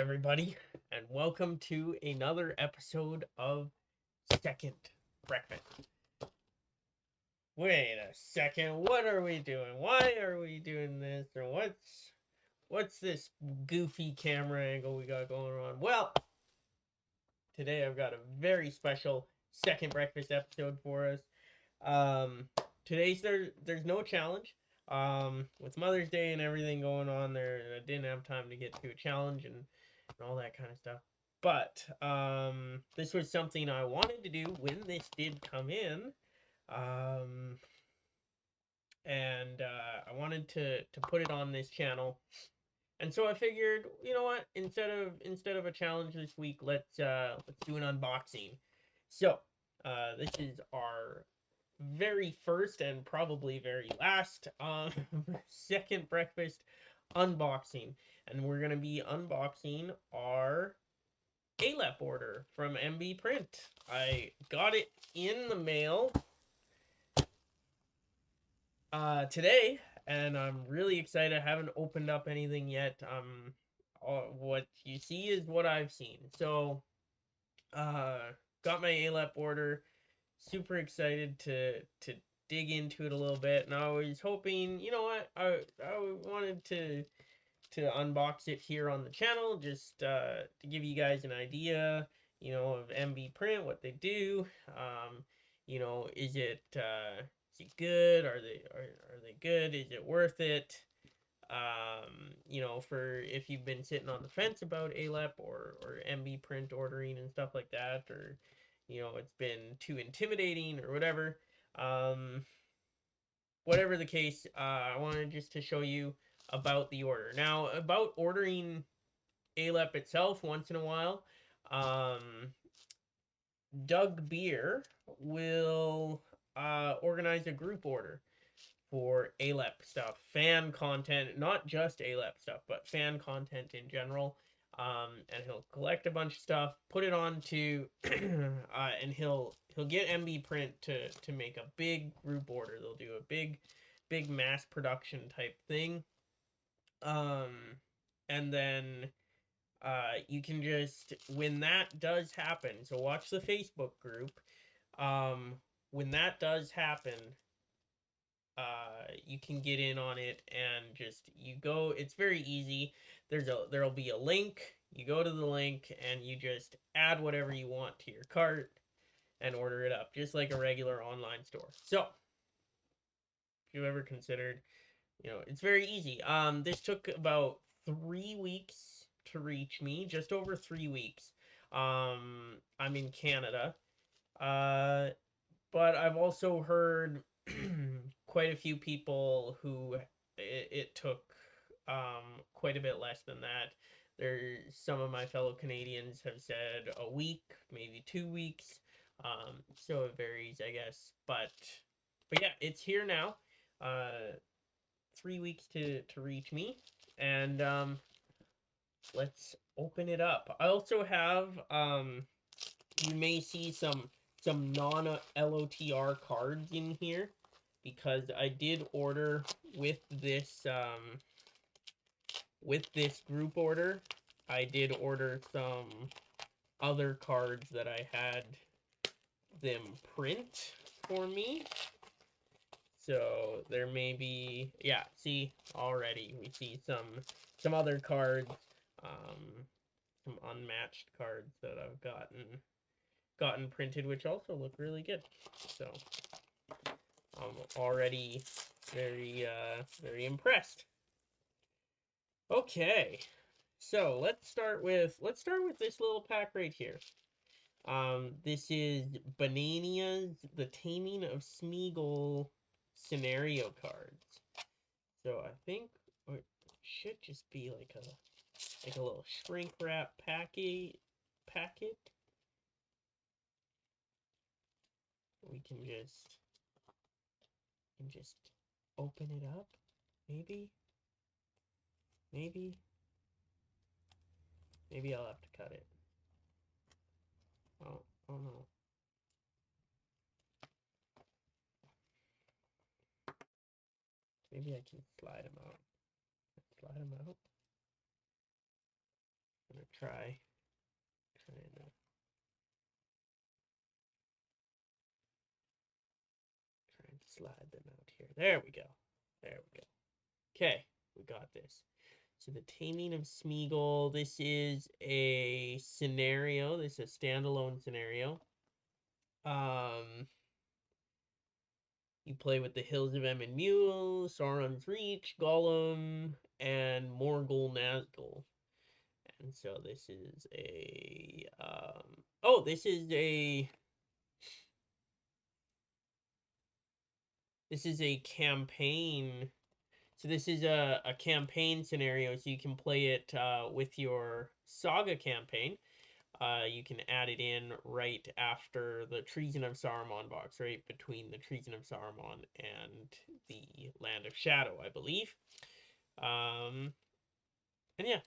everybody, and welcome to another episode of Second Breakfast. Wait a second, what are we doing? Why are we doing this? Or what's this goofy camera angle we got going on? Well, today I've got a very special Second Breakfast episode for us. Today's there's no challenge. With Mother's Day and everything going on there, I didn't have time to get to a challenge and all that kind of stuff. But this was something I wanted to do when this did come in, and I wanted to put it on this channel. And so I figured, you know what? Instead of a challenge this week, let's do an unboxing. So this is our very first and probably very last second breakfast unboxing, and we're gonna be unboxing our ALeP order from MBprint. I got it in the mail today, and I'm really excited. I haven't opened up anything yet. What you see is what I've seen. So, got my ALeP order. Super excited to dig into it a little bit, and I was hoping, you know what, I wanted to unbox it here on the channel, just to give you guys an idea, you know, of MBprint, what they do. You know, is it good? Are they good? Is it worth it? You know, for if you've been sitting on the fence about ALeP or MBprint ordering and stuff like that, or you know, it's been too intimidating or whatever. Whatever the case, I wanted just to show you about the order. Now, about ordering ALeP itself once in a while, Doug Beer will organize a group order for ALeP stuff, fan content, not just ALeP stuff, but fan content in general. And he'll collect a bunch of stuff, put it onto, and he'll get MBprint to make a big group order. They'll do a big mass production type thing. And then you can just, when that does happen, so watch the Facebook group. When that does happen, you can get in on it and just you go. It's very easy. There'll be a link. You go to the link and you just add whatever you want to your cart and order it up, just like a regular online store. So, if you've ever considered, you know, it's very easy. This took about 3 weeks to reach me, just over 3 weeks. I'm in Canada. But I've also heard quite a few people who it took quite a bit less than that. Some of my fellow Canadians have said a week, maybe 2 weeks. So it varies, I guess. But yeah, it's here now. 3 weeks to reach me, and let's open it up. I also have you may see some non-LOTR cards in here, because I did order with this group order. I did order some other cards that I had them print for me. So there may be, yeah, see, already we see some other cards, some unmatched cards that I've gotten printed, which also look really good. So I'm already very impressed. Okay, so let's start with this little pack right here. This is Banania's The Taming of Smeagol scenario cards. So I think it should just be like a little shrink wrap packet. We can just open it up, maybe I'll have to cut it. Oh no. Maybe I can slide them out. I'm gonna try and slide them out here. There we go. There we go. Okay, we got this. So the Taming of Smeagol, this is a scenario. This is a standalone scenario. You play with the Hills of Em and Mule, Sauron's Reach, Gollum, and Morgul Nazgul. And so this is a this is a campaign. So this is a campaign scenario, so you can play it with your Saga campaign. You can add it in right after the Treason of Saruman box, right between the Treason of Saruman and the Land of Shadow, I believe. And yeah,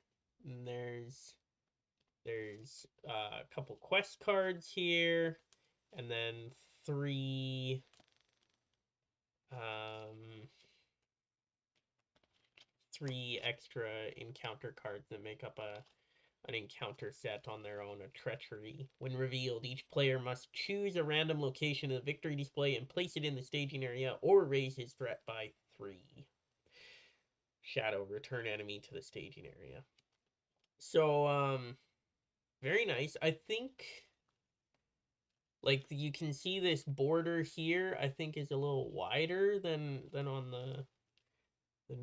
and there's a couple quest cards here, and then three extra encounter cards that make up an encounter set on their own, a treachery. When revealed, each player must choose a random location in the victory display and place it in the staging area or raise his threat by 3. Shadow, return enemy to the staging area. So, very nice. I think, like, you can see this border here, I think is a little wider than on the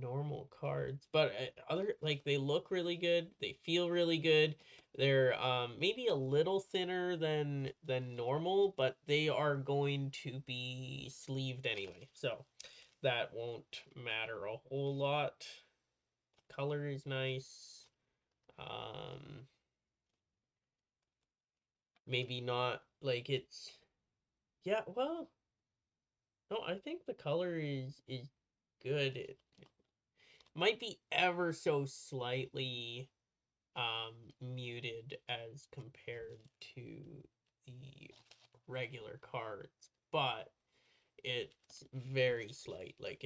normal cards, but they look really good, they feel really good. They're maybe a little thinner than normal, but they are going to be sleeved anyway, so that won't matter a whole lot. Color is nice. Maybe not like it's, yeah, well, no, I think the color is good. It might be ever so slightly muted as compared to the regular cards, but it's very slight. Like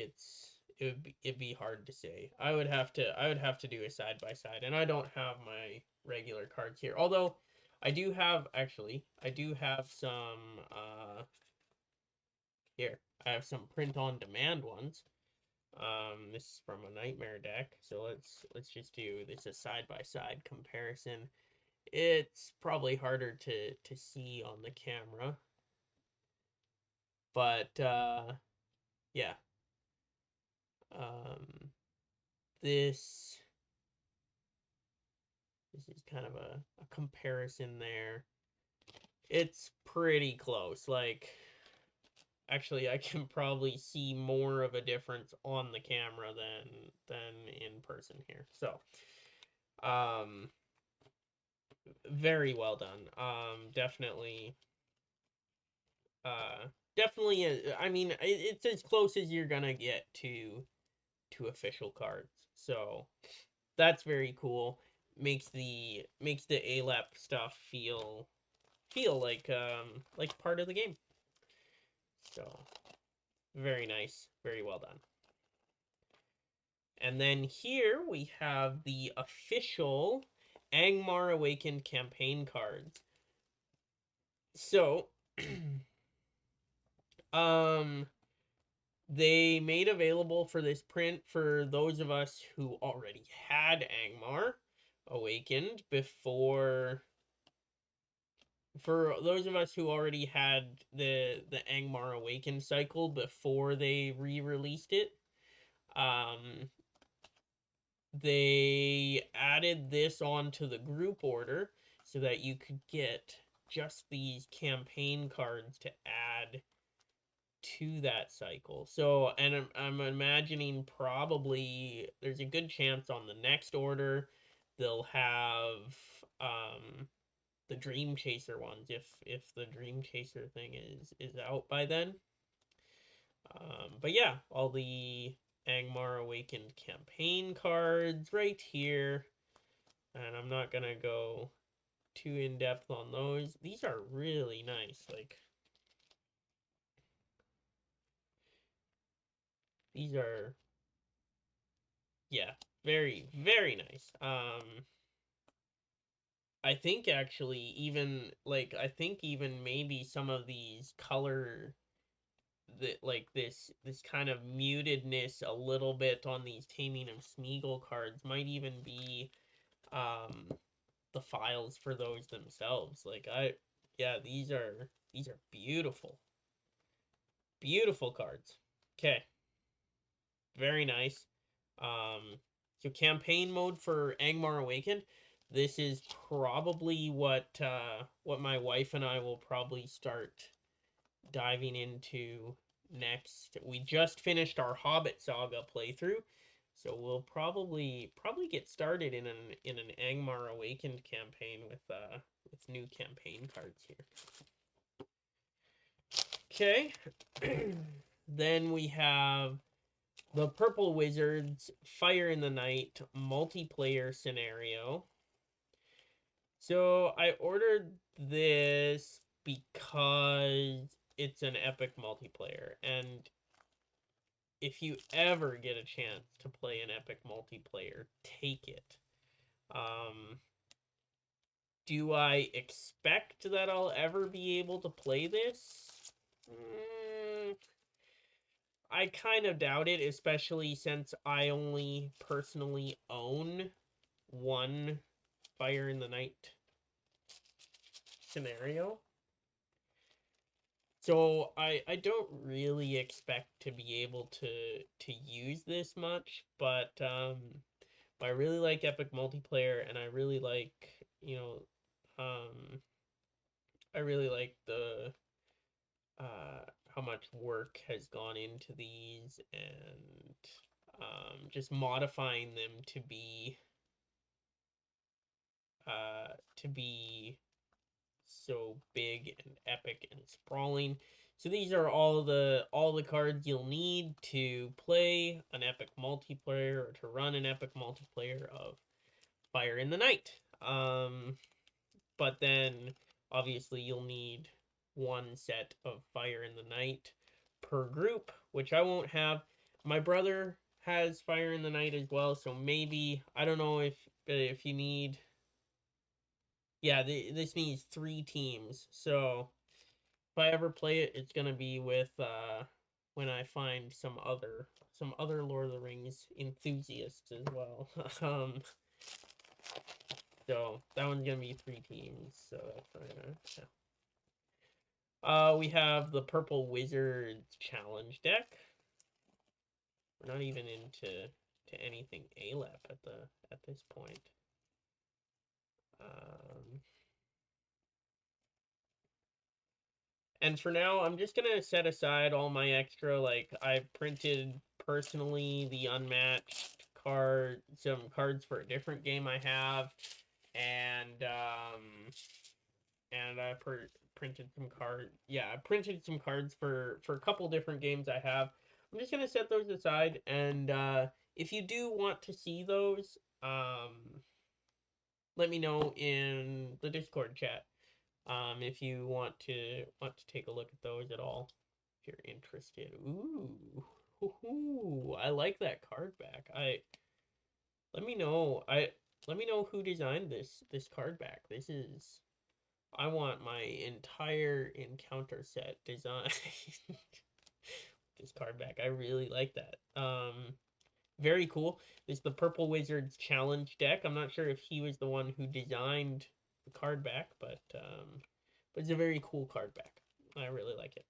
it'd be hard to say. I would have to do a side by side, and I don't have my regular cards here. Although I do have some here. I have some print on demand ones. This is from a Nightmare deck, so let's just do this a side by side comparison. It's probably harder to see on the camera, but yeah. This is kind of a comparison there. It's pretty close. Like, actually, I can probably see more of a difference on the camera than in person here. So, very well done. Definitely, I mean, it's as close as you're gonna get to official cards. So that's very cool. Makes the ALeP stuff feel like part of the game. So very nice, very well done. And then here we have the official Angmar Awakened campaign cards. So they made available for this print for those of us who already had Angmar Awakened before. For those of us who already had the Angmar Awakened cycle before they re-released it, they added this onto the group order so that you could get just these campaign cards to add to that cycle. So, and I'm imagining probably there's a good chance on the next order they'll have the Dream Chaser ones if the Dream Chaser thing is out by then. But yeah, all the Angmar Awakened campaign cards right here, and I'm not gonna go too in depth on those. These are really nice. Like, these are, yeah, very nice. I think actually even like I think even maybe some of these color that like this kind of mutedness a little bit on these Taming of Smeagol cards might even be um the files for those themselves. Like yeah, these are beautiful. Beautiful cards. Okay. Very nice. Um, so campaign mode for Angmar Awakened. This is probably what my wife and I will probably start diving into next. We just finished our Hobbit Saga playthrough, so we'll probably get started in an Angmar Awakened campaign with new campaign cards here. Okay. Then we have the Purple Wizards Fire in the Night multiplayer scenario. So I ordered this because it's an epic multiplayer, and if you ever get a chance to play an epic multiplayer, take it. Um, do I expect that I'll ever be able to play this? I kind of doubt it, especially since I only personally own one Fire in the Night scenario. So I don't really expect to be able to use this much, but I really like epic multiplayer, and I really like, you know, I really like the uh how much work has gone into these, and just modifying them to be so big and epic and sprawling. So these are all the cards you'll need to play an epic multiplayer, or to run an epic multiplayer of Fire in the Night. But then obviously you'll need one set of Fire in the Night per group, which I won't have. My brother has Fire in the Night as well, so maybe I don't know if you need. Yeah, this needs 3 teams. So if I ever play it, it's gonna be with when I find some other Lord of the Rings enthusiasts as well. um, so that one's gonna be 3 teams. So yeah. We have the Purple Wizards challenge deck. We're not even into anything ALeP at this point. And for now, I'm just gonna set aside all my extra, like, I printed personally the unmatched card, some cards for a different game I have, and I printed some cards. Yeah, I printed some cards for a couple different games I have. I'm just gonna set those aside, and if you do want to see those, let me know in the Discord chat. If you want to take a look at those at all, if you're interested. Ooh, I like that card back. Let me know. Let me know who designed this card back. This is, I want my entire encounter set designed. This card back. I really like that. Very cool. This is the Purple Wizards challenge deck. I'm not sure if he was the one who designed the card back, but it's a very cool card back. I really like it.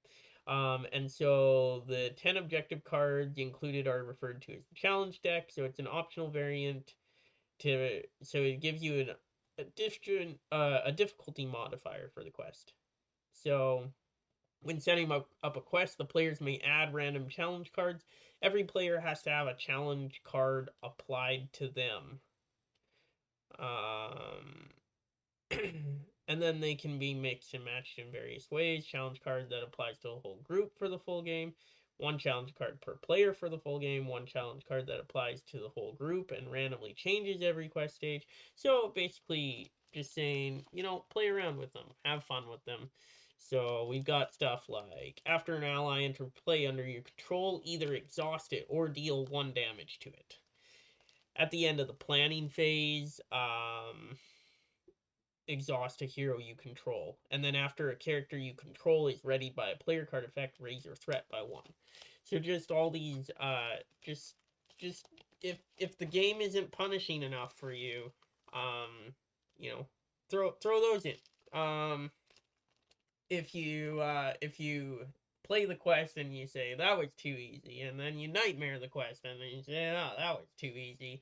And so the 10 objective cards included are referred to as the challenge deck. So it's an optional variant so it gives you a difficulty modifier for the quest. So when setting up a quest, the players may add random challenge cards. Every player has to have a challenge card applied to them. Um, and then they can be mixed and matched in various ways. Challenge card that applies to the whole group for the full game. One challenge card per player for the full game. One challenge card that applies to the whole group and randomly changes every quest stage. So basically, just saying, play around with them, have fun with them. So we've got stuff like, after an ally enters play under your control, either exhaust it or deal 1 damage to it. At the end of the planning phase, exhaust a hero you control. And then after a character you control is readied by a player card effect, raise your threat by 1. So just all these, just if the game isn't punishing enough for you, you know, throw those in. If you play the quest and you say that was too easy, and then you nightmare the quest and then you say, oh, that was too easy,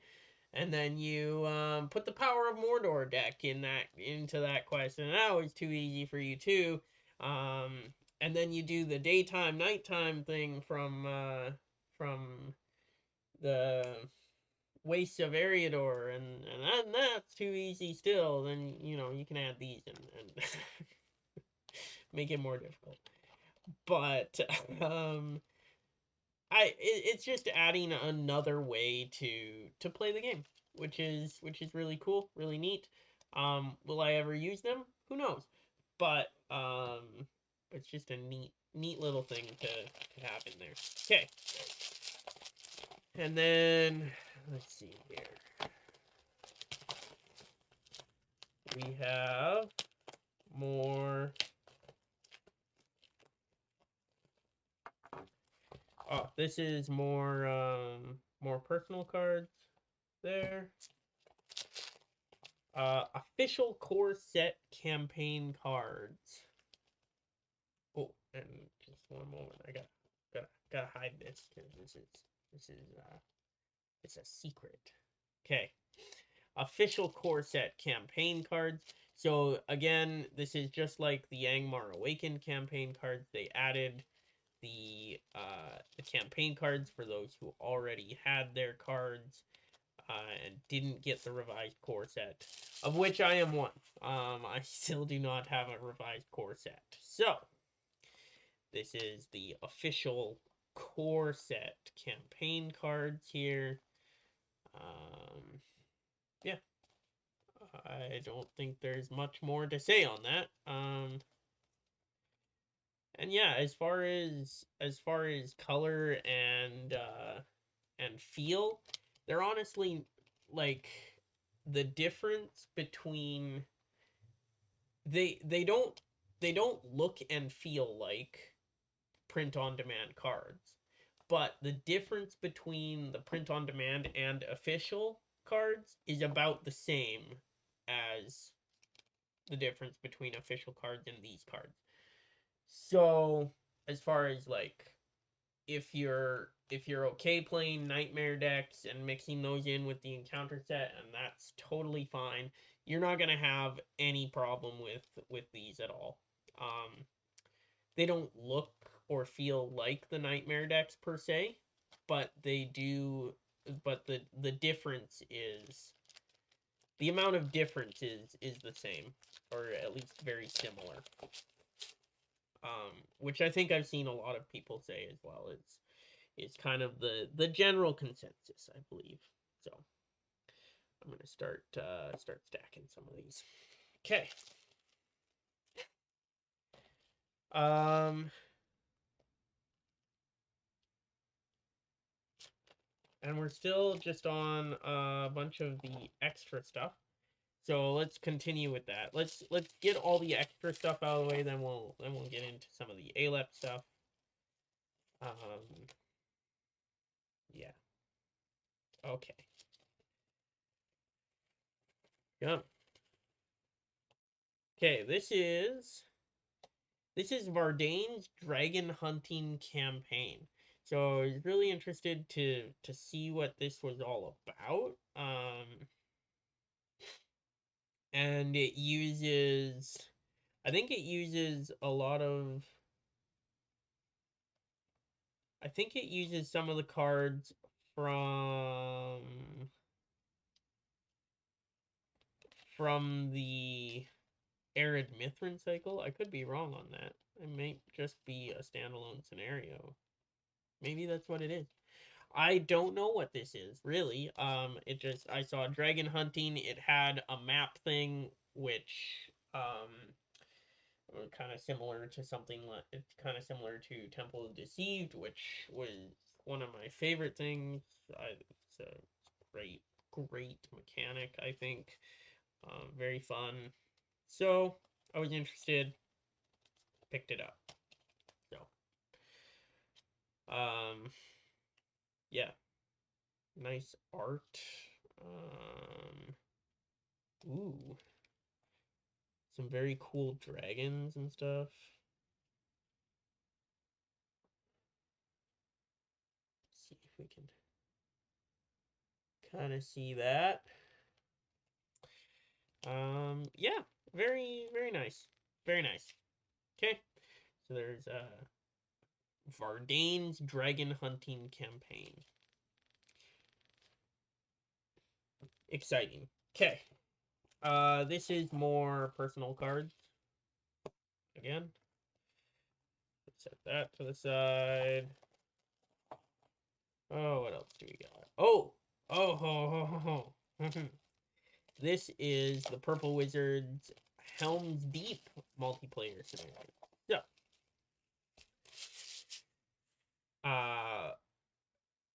and then you put the Power of Mordor deck into that quest, and that was too easy for you too. And then you do the daytime nighttime thing from the Wastes of Eriador, and that's too easy still. Then you can add these and make it more difficult. But it's just adding another way to play the game, which is really cool, really neat. Will I ever use them? Who knows? But it's just a neat little thing to have in there. Okay. And then let's see here. We have more. Oh, this is more personal cards there. Official core set campaign cards. Oh, and just one moment. I gotta hide this because this is it's a secret. Okay. Official core set campaign cards. So again, this is just like the Angmar Awakened campaign cards. They added the campaign cards for those who already had their cards and didn't get the revised core set, of which I am one. I still do not have a revised core set. So this is the official core set campaign cards here. Yeah, I don't think there's much more to say on that. And yeah, as far as color and feel, they're honestly like the difference between they don't look and feel like print on demand cards, but the difference between the print on demand and official cards is about the same as the difference between official cards and these cards. So as far as like if you're okay playing nightmare decks and mixing those in with the encounter set, and that's totally fine, you're not gonna have any problem with these at all. They don't look or feel like the nightmare decks per se, but they do. But the difference is the amount of difference is the same, or at least very similar. Which I think I've seen a lot of people say as well. It's kind of the general consensus, I believe. So I'm gonna start stacking some of these. Okay. And we're still just on a bunch of the extra stuff. So let's continue with that. Let's get all the extra stuff out of the way, then we'll get into some of the ALeP stuff. Yeah. Okay. Yeah. Okay, this is Vardane's dragon hunting campaign. So I was really interested to see what this was all about. And it uses, I think it uses a lot of, I think it uses some of the cards from the Arid Mithrin cycle. I could be wrong on that. It might just be a standalone scenario. Maybe that's what it is. I don't know what this is, really. It just, I saw dragon hunting. It had a map thing, which, kind of similar to something like, it's kind of similar to Temple of Deceived, which was one of my favorite things. It's a great mechanic, I think. Very fun. So I was interested, picked it up. So, yeah, nice art. Ooh, some very cool dragons and stuff. Let's see if we can kind of see that. Yeah, very, very nice. Very nice. Okay, so there's Vardane's Dragon Hunting Campaign. Exciting. Okay. This is more personal cards. Again. Set that to the side. Oh, what else do we got? Oh! Oh, ho, ho, ho, ho. This is the Purple Wizards Helm's Deep multiplayer scenario. So,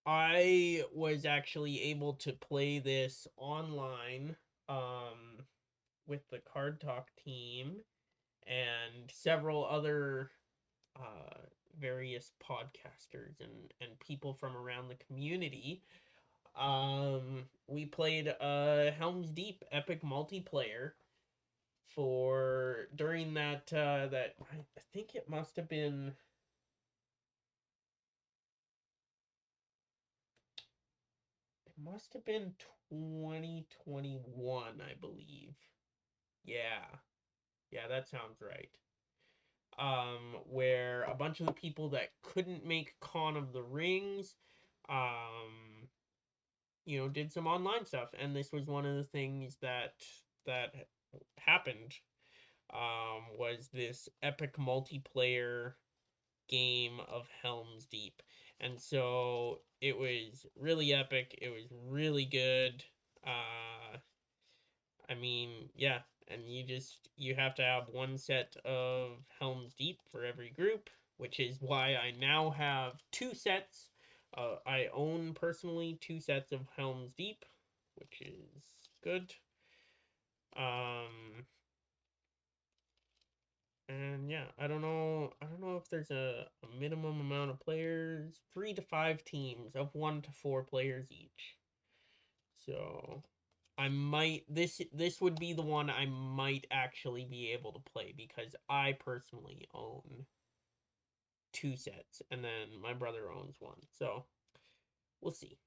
I was actually able to play this online with the Card Talk team and several other various podcasters and people from around the community. We played Helm's Deep epic multiplayer for during that I think it must have been 2021, I believe. Yeah. Yeah, that sounds right. Where a bunch of the people that couldn't make Con of the Rings, did some online stuff, and this was one of the things that happened. Was this epic multiplayer game of Helm's Deep, and so it was really epic. It was really good. I mean, yeah, and you have to have one set of Helm's Deep for every group, which is why I now have two sets. I own personally two sets of Helm's Deep, which is good. And yeah, I don't know if there's a minimum amount of players. 3 to 5 teams of 1 to 4 players each. So I might this would be the one I might actually be able to play because I personally own two sets and then my brother owns one. So we'll see.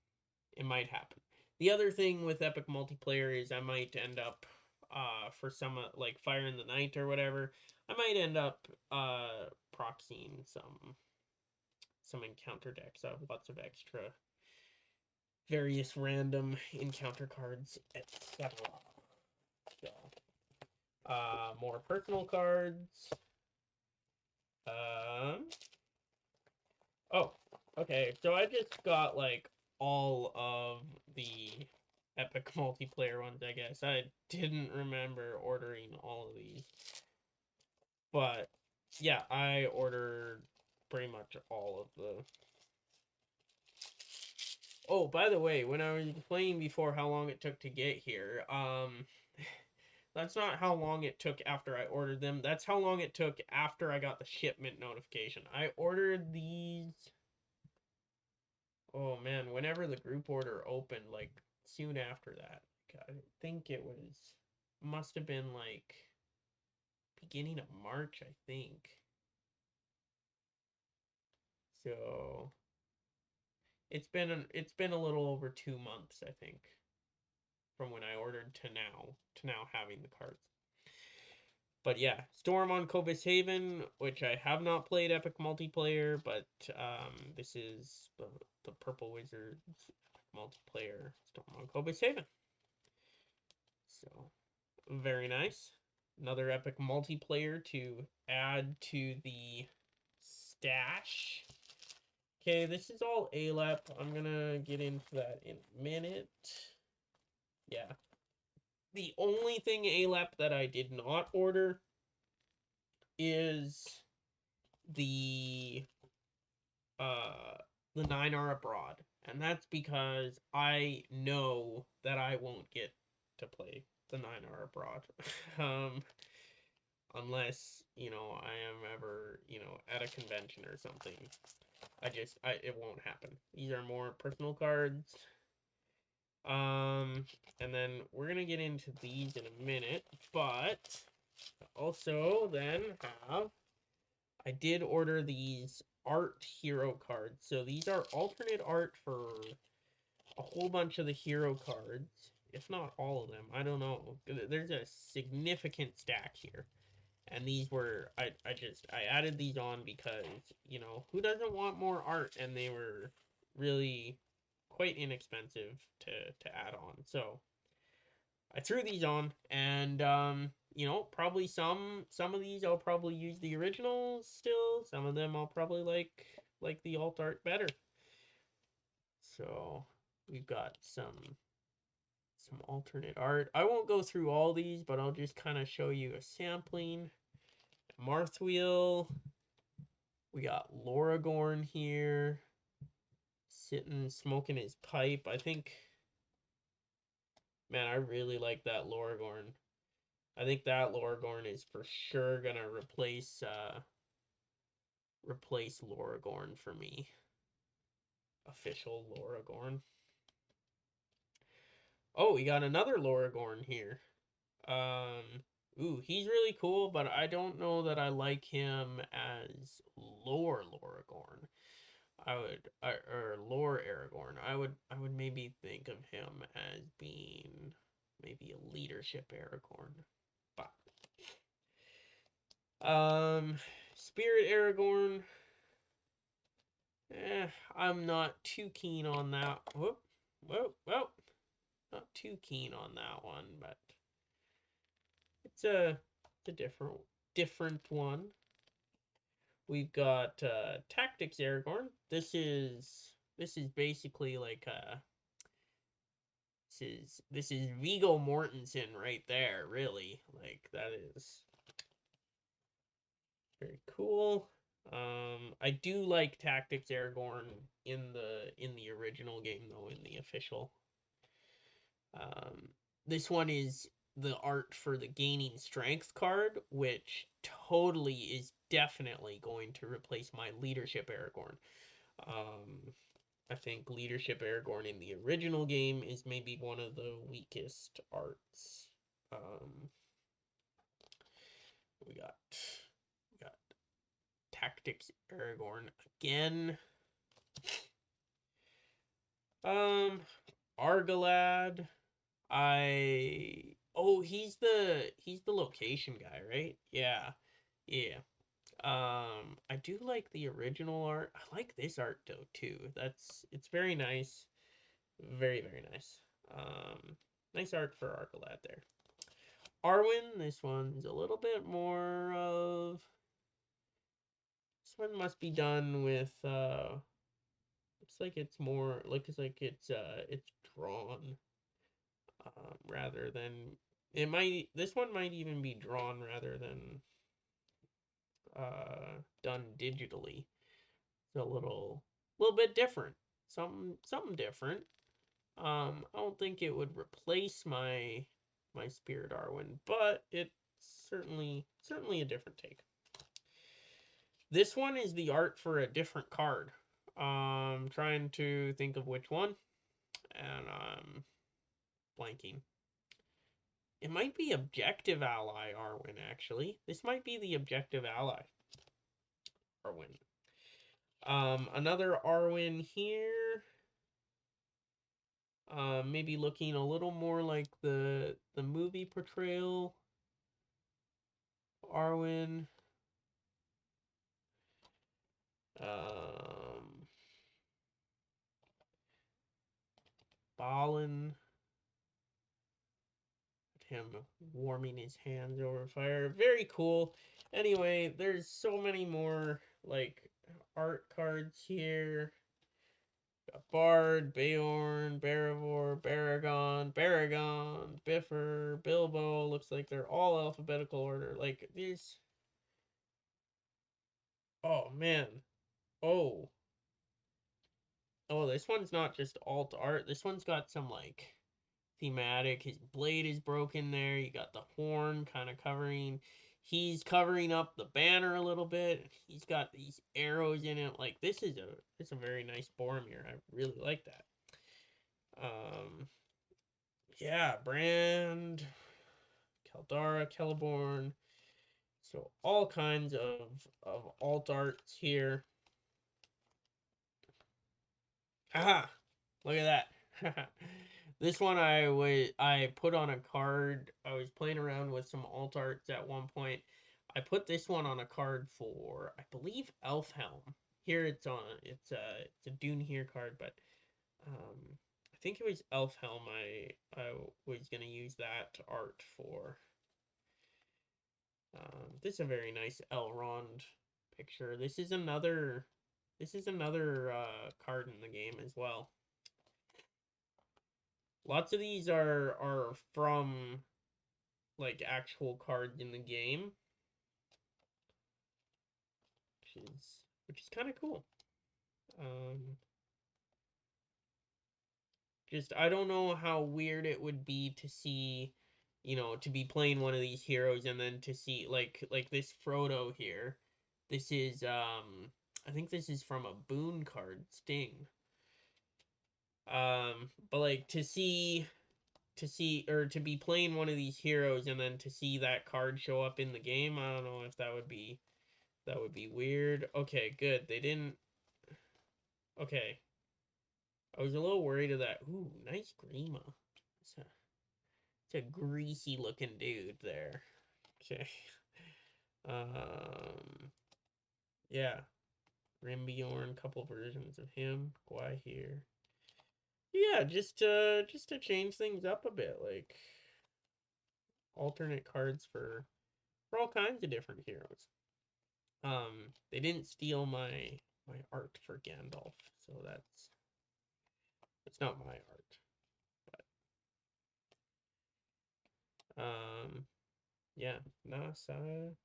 It might happen. The other thing with epic multiplayer is I might end up for some like Fire in the Night or whatever, I might end up proxying some encounter decks. I have lots of extra various random encounter cards, etc. So, more personal cards. Oh, okay. So I just got like all of the epic multiplayer ones, I guess. I didn't remember ordering all of these. But yeah, I ordered pretty much all of the. Oh, by the way, when I was explaining before how long it took to get here, that's not how long it took after I ordered them. That's how long it took after I got the shipment notification. I ordered these. Oh man, whenever the group order opened, like soon after that. I think it was must have been like beginning of March, I think. So it's been a little over 2 months, I think, from when I ordered to now having the cards. But yeah, Storm on Cobus Haven, which I have not played epic multiplayer, but this is the Purple Wizards multiplayer Storm on Cobus Haven. So very nice. Another epic multiplayer to add to the stash. Okay, this is all ALeP. I'm gonna get into that in a minute. Yeah. The only thing ALeP that I did not order is the the 9 are abroad. And that's because I know that I won't get to play the 9 are abroad. unless, you know, I am ever, you know, at a convention or something. It won't happen. These are more personal cards. And then we're gonna get into these in a minute, but also then I did order these art hero cards. So these are alternate art for a whole bunch of the hero cards, if not all of them. I don't know. There's a significant stack here. And these were, I added these on because, you know, who doesn't want more art? And they were really quite inexpensive to add on. So I threw these on, and you know, probably some of these I'll probably use the originals still. Some of them I'll probably like the alt art better. So we've got some alternate art. I won't go through all these, but I'll just kind of show you a sampling. Marthwheel. We got Loragorn here, sitting smoking his pipe. I think, man, I really like that Loragorn. I think that Loragorn is for sure gonna replace Loragorn for me. Official Loragorn. Oh, we got another Loragorn here. Ooh, he's really cool, but I don't know that I like him as lore Loragorn. Or lore Aragorn. I would maybe think of him as being maybe a leadership Aragorn. But Spirit Aragorn. I'm not too keen on that. Whoop. Not too keen on that one, but it's a different one. We've got Tactics Aragorn. This is basically like this is Viggo Mortensen right there, really. Like, that is very cool. I do like Tactics Aragorn in the original game though, in the official. This one is the art for the gaining strength card, which totally is definitely going to replace my leadership Aragorn. I think leadership Aragorn in the original game is maybe one of the weakest arts. We got Tactics Aragorn again. Argalad. He's the location guy, right? Yeah. Yeah. I do like the original art. I like this art though too. It's very nice. Very, very nice. Nice art for Argalad there. Arwen, this one's a little bit more of... This one must be done with, looks like it's more, looks like it's drawn, rather than, this one might even be drawn rather than, done digitally. It's a little bit different. Something different. I don't think it would replace my Spirit Arwen, but it's certainly a different take. This one is the art for a different card. Trying to think of which one, and blanking. It might be Objective Ally Arwen, actually. This might be the Objective Ally Arwen. Another Arwen here. Maybe looking a little more like the movie portrayal. Arwen. Balin. Him warming his hands over fire. Very cool. Anyway, there's so many more, like, art cards here. Got Bard, Beorn, Barivor, Baragon, Biffer, Bilbo. Looks like they're all alphabetical order. Like, these... Oh, man. Oh. Oh, this one's not just alt art. This one's got some, like, thematic. His blade is broken there. You got the horn kind of covering. he's covering up the banner a little bit. He's got these arrows in it. Like, this is a very nice Boromir. I really like that. Yeah, Brand, Caldara, Celeborn. So all kinds of alt arts here. Aha! Look at that. This one I put on a card. I was playing around with some alt arts at one point. I put this one on a card for, I believe, Elfhelm. Here it's a Dune here card, but I think it was Elfhelm. I was gonna use that art for. This is a very nice Elrond picture. This is another card in the game as well. Lots of these are from like actual cards in the game, which is kind of cool. Just I don't know how weird it would be to see, you know, to be playing one of these heroes and then to see like this Frodo here. This is I think this is from a boon card, Sting. But like to see or to be playing one of these heroes and then to see that card show up in the game, I don't know if that would be weird. Okay, good. They didn't. Okay. I was a little worried of that. Ooh, nice Grima. It's a greasy looking dude there. Okay. Yeah. Rimbiorn, couple versions of him. Gwai here. Yeah, just to change things up a bit, like alternate cards for all kinds of different heroes. They didn't steal my art for Gandalf, so it's not my art. But yeah, Nasa.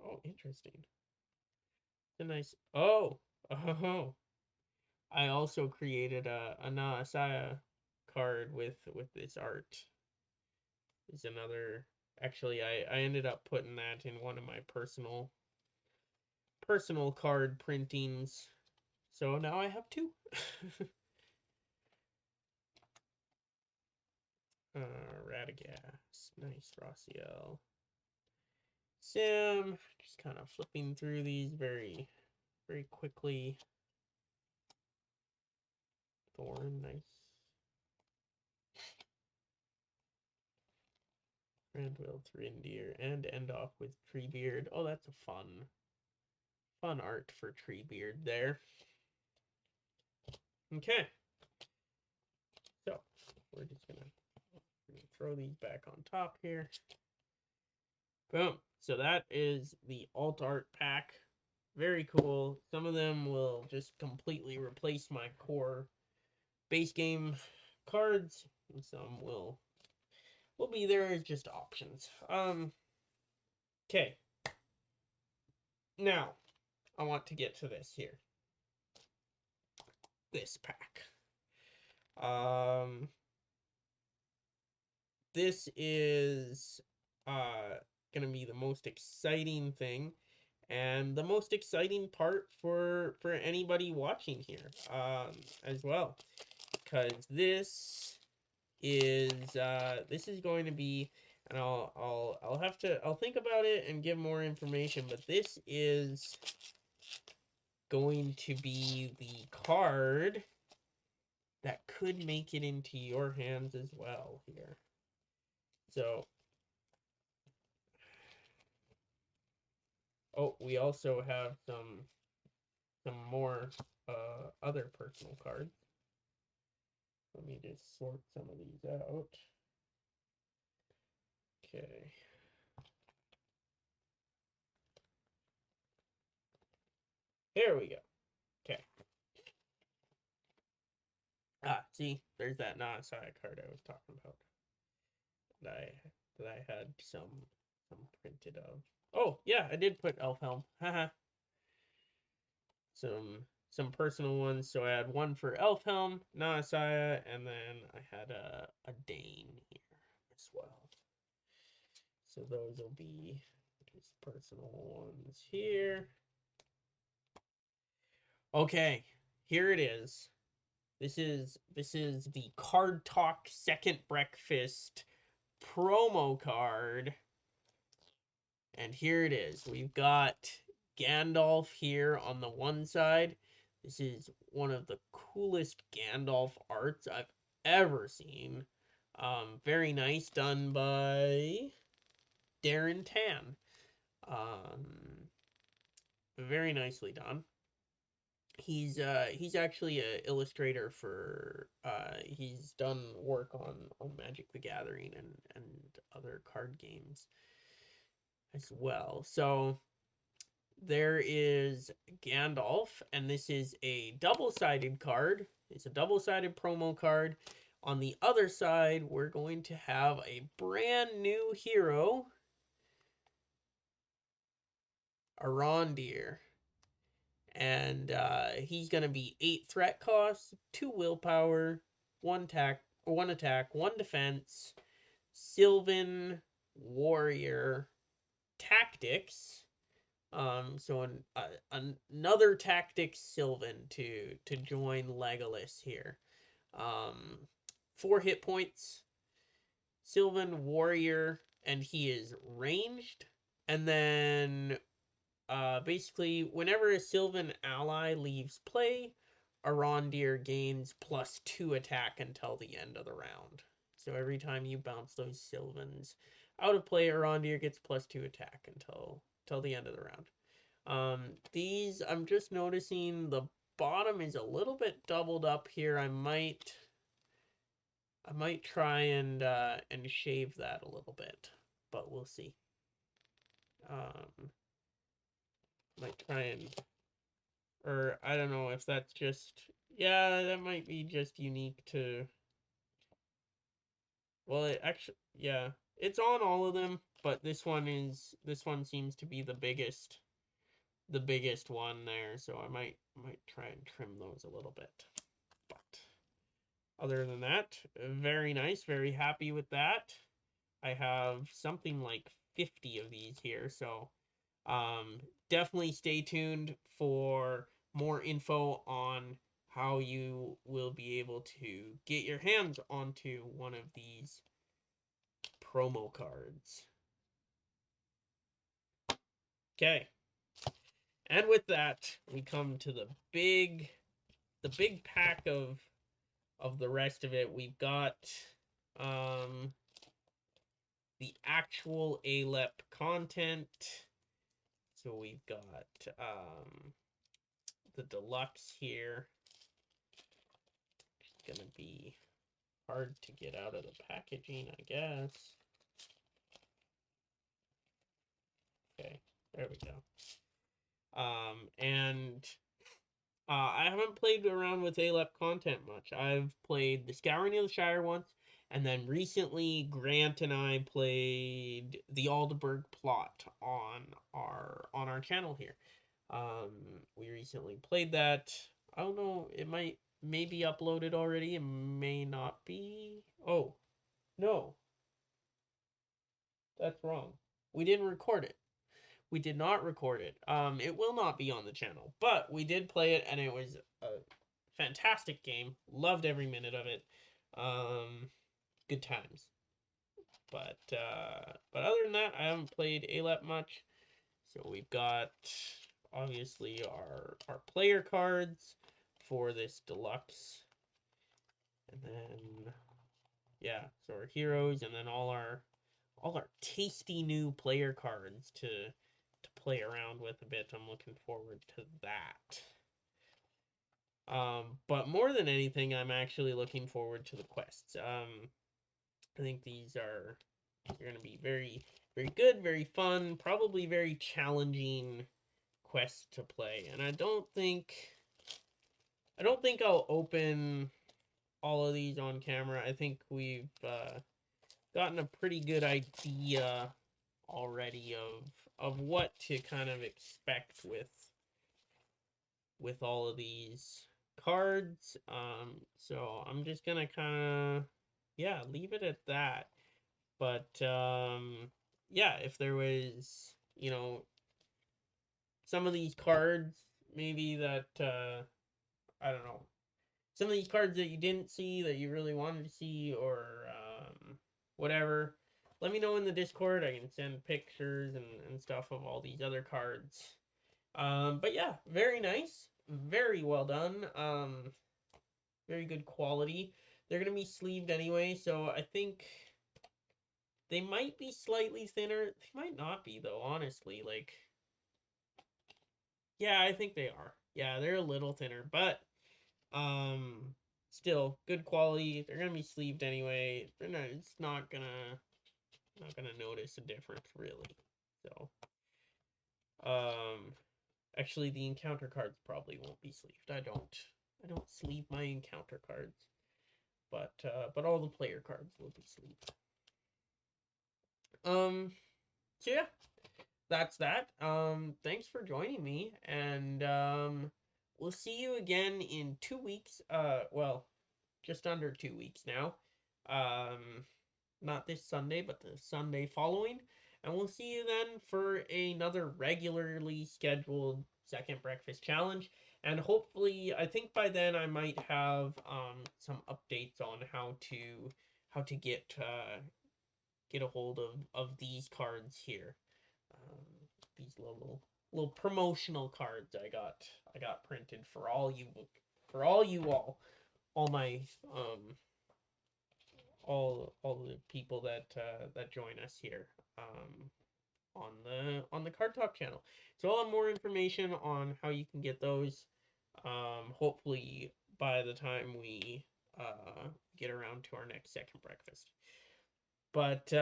Oh, interesting. It's a nice. Oh, I also created a Naasaya card with this art. Is another. Actually, I ended up putting that in one of my personal card printings. So now I have two. Radagast, nice Rossiel. Sim, just kind of flipping through these very quickly. Thorn, nice. Randwill, Thryndir, and end off with Treebeard. Oh, that's a fun art for Treebeard there. Okay. So, we're just gonna throw these back on top here. Boom. So that is the alt art pack. Very cool. Some of them will just completely replace my core base game cards, and some will be there as just options. Okay. Now, I want to get to this here. This pack. This is gonna be the most exciting thing, and the most exciting part for anybody watching here, as well, because this is going to be, and I'll think about it and give more information, but this is going to be the card that could make it into your hands as well here. So, oh, we also have some more other personal cards. Let me just sort some of these out. Okay. Here we go. Okay. See, there's that non-side card I was talking about. That I had some printed of. Oh, yeah, I did put Elfhelm. Haha. Some personal ones. So I had one for Elfhelm, Naasaya, and then I had a Dane here as well. So those will be Just personal ones here. Okay, here it is. This is the Card Talk Second Breakfast promo card. And here it is. We've got Gandalf here on the one side. This is one of the coolest Gandalf arts I've ever seen. Very nice, done by Darren Tan. Very nicely done. He's actually an illustrator for he's done work on Magic the Gathering and other card games as well. So there is Gandalf, and this is a double-sided card. It's a double-sided promo card. On the other side, we're going to have a brand new hero, Arondir. And he's going to be 8 threat costs, 2 willpower, 1 attack, 1 defense, Sylvan Warrior Tactics. So another Tactics Sylvan to join Legolas here. 4 hit points, Sylvan Warrior, and he is ranged. And then basically, whenever a Sylvan ally leaves play, Arondir gains +2 attack until the end of the round. So every time you bounce those Sylvans out of play, Arondir gets +2 attack until the end of the round. These, I'm just noticing the bottom is a little bit doubled up here. I might try and shave that a little bit, but we'll see. Might try and, or I don't know if that's just, yeah, that might be just unique to, well, it actually, yeah, it's on all of them, but this one seems to be the biggest one there, so I might try and trim those a little bit. But other than that, very nice, very happy with that. I have something like 50 of these here, so definitely stay tuned for more info on how you will be able to get your hands onto one of these promo cards. Okay. And with that, we come to the big pack of the rest of it. We've got the actual ALeP content. So we've got the deluxe here. It's gonna be hard to get out of the packaging, I guess. Okay, there we go. And I haven't played around with ALeP content much. I've played the Scouring of the Shire once, and then recently Grant and I played the Aldeburgh plot on our channel here. We recently played that. I don't know, it may be uploaded already, it may not be. Oh, no. That's wrong. We didn't record it. We did not record it. It will not be on the channel, but we did play it, and it was a fantastic game. Loved every minute of it. Good times. But other than that, I haven't played ALeP much. So we've got obviously our player cards for this deluxe, and then yeah, so our heroes, and then all our tasty new player cards to play around with a bit. I'm looking forward to that. But more than anything, I'm actually looking forward to the quests. I think these are going to be very, very good, very fun, probably very challenging quests to play. And I don't think I'll open all of these on camera. I think we've gotten a pretty good idea already of what to kind of expect with all of these cards. So I'm just gonna kind of, leave it at that. But yeah, if there was you know, some of these cards maybe that I don't know, some of these cards that you didn't see that you really wanted to see, or whatever. Let me know in the Discord. I can send pictures and stuff of all these other cards. But yeah, very nice, very well done. Very good quality. They're gonna be sleeved anyway, so I think they might be slightly thinner. They might not be though, honestly. Like, yeah, I think they are. Yeah, they're a little thinner, but still good quality. They're gonna be sleeved anyway. They're not. It's not gonna notice a difference really. So, actually, the encounter cards probably won't be sleeved. I don't sleeve my encounter cards, but all the player cards will be sleeved. So yeah, that's that. Thanks for joining me, and we'll see you again in 2 weeks. Well, just under 2 weeks now. Not this Sunday, but the Sunday following. And we'll see you then for another regularly scheduled second breakfast challenge. And hopefully, I think by then I might have some updates on how to get a hold of these cards here. These little promotional cards I got printed for all you all my all the people that join us here on the Card Talk channel. So I'll have more information on how you can get those. Hopefully by the time we get around to our next second breakfast. But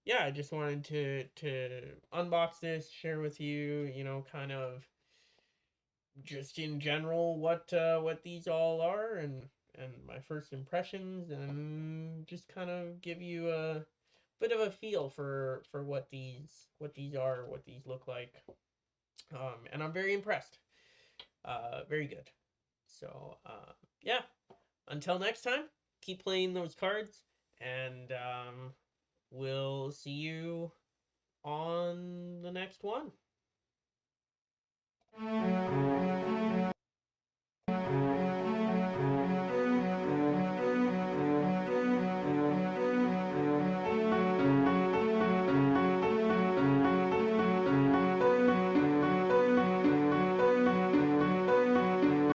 yeah, I just wanted to unbox this, share with you, kind of just in general what these all are, and my first impressions, and just kind of give you a bit of a feel for what these are, what these look like. And I'm very impressed. Very good. So yeah, until next time, keep playing those cards, and we'll see you on the next one.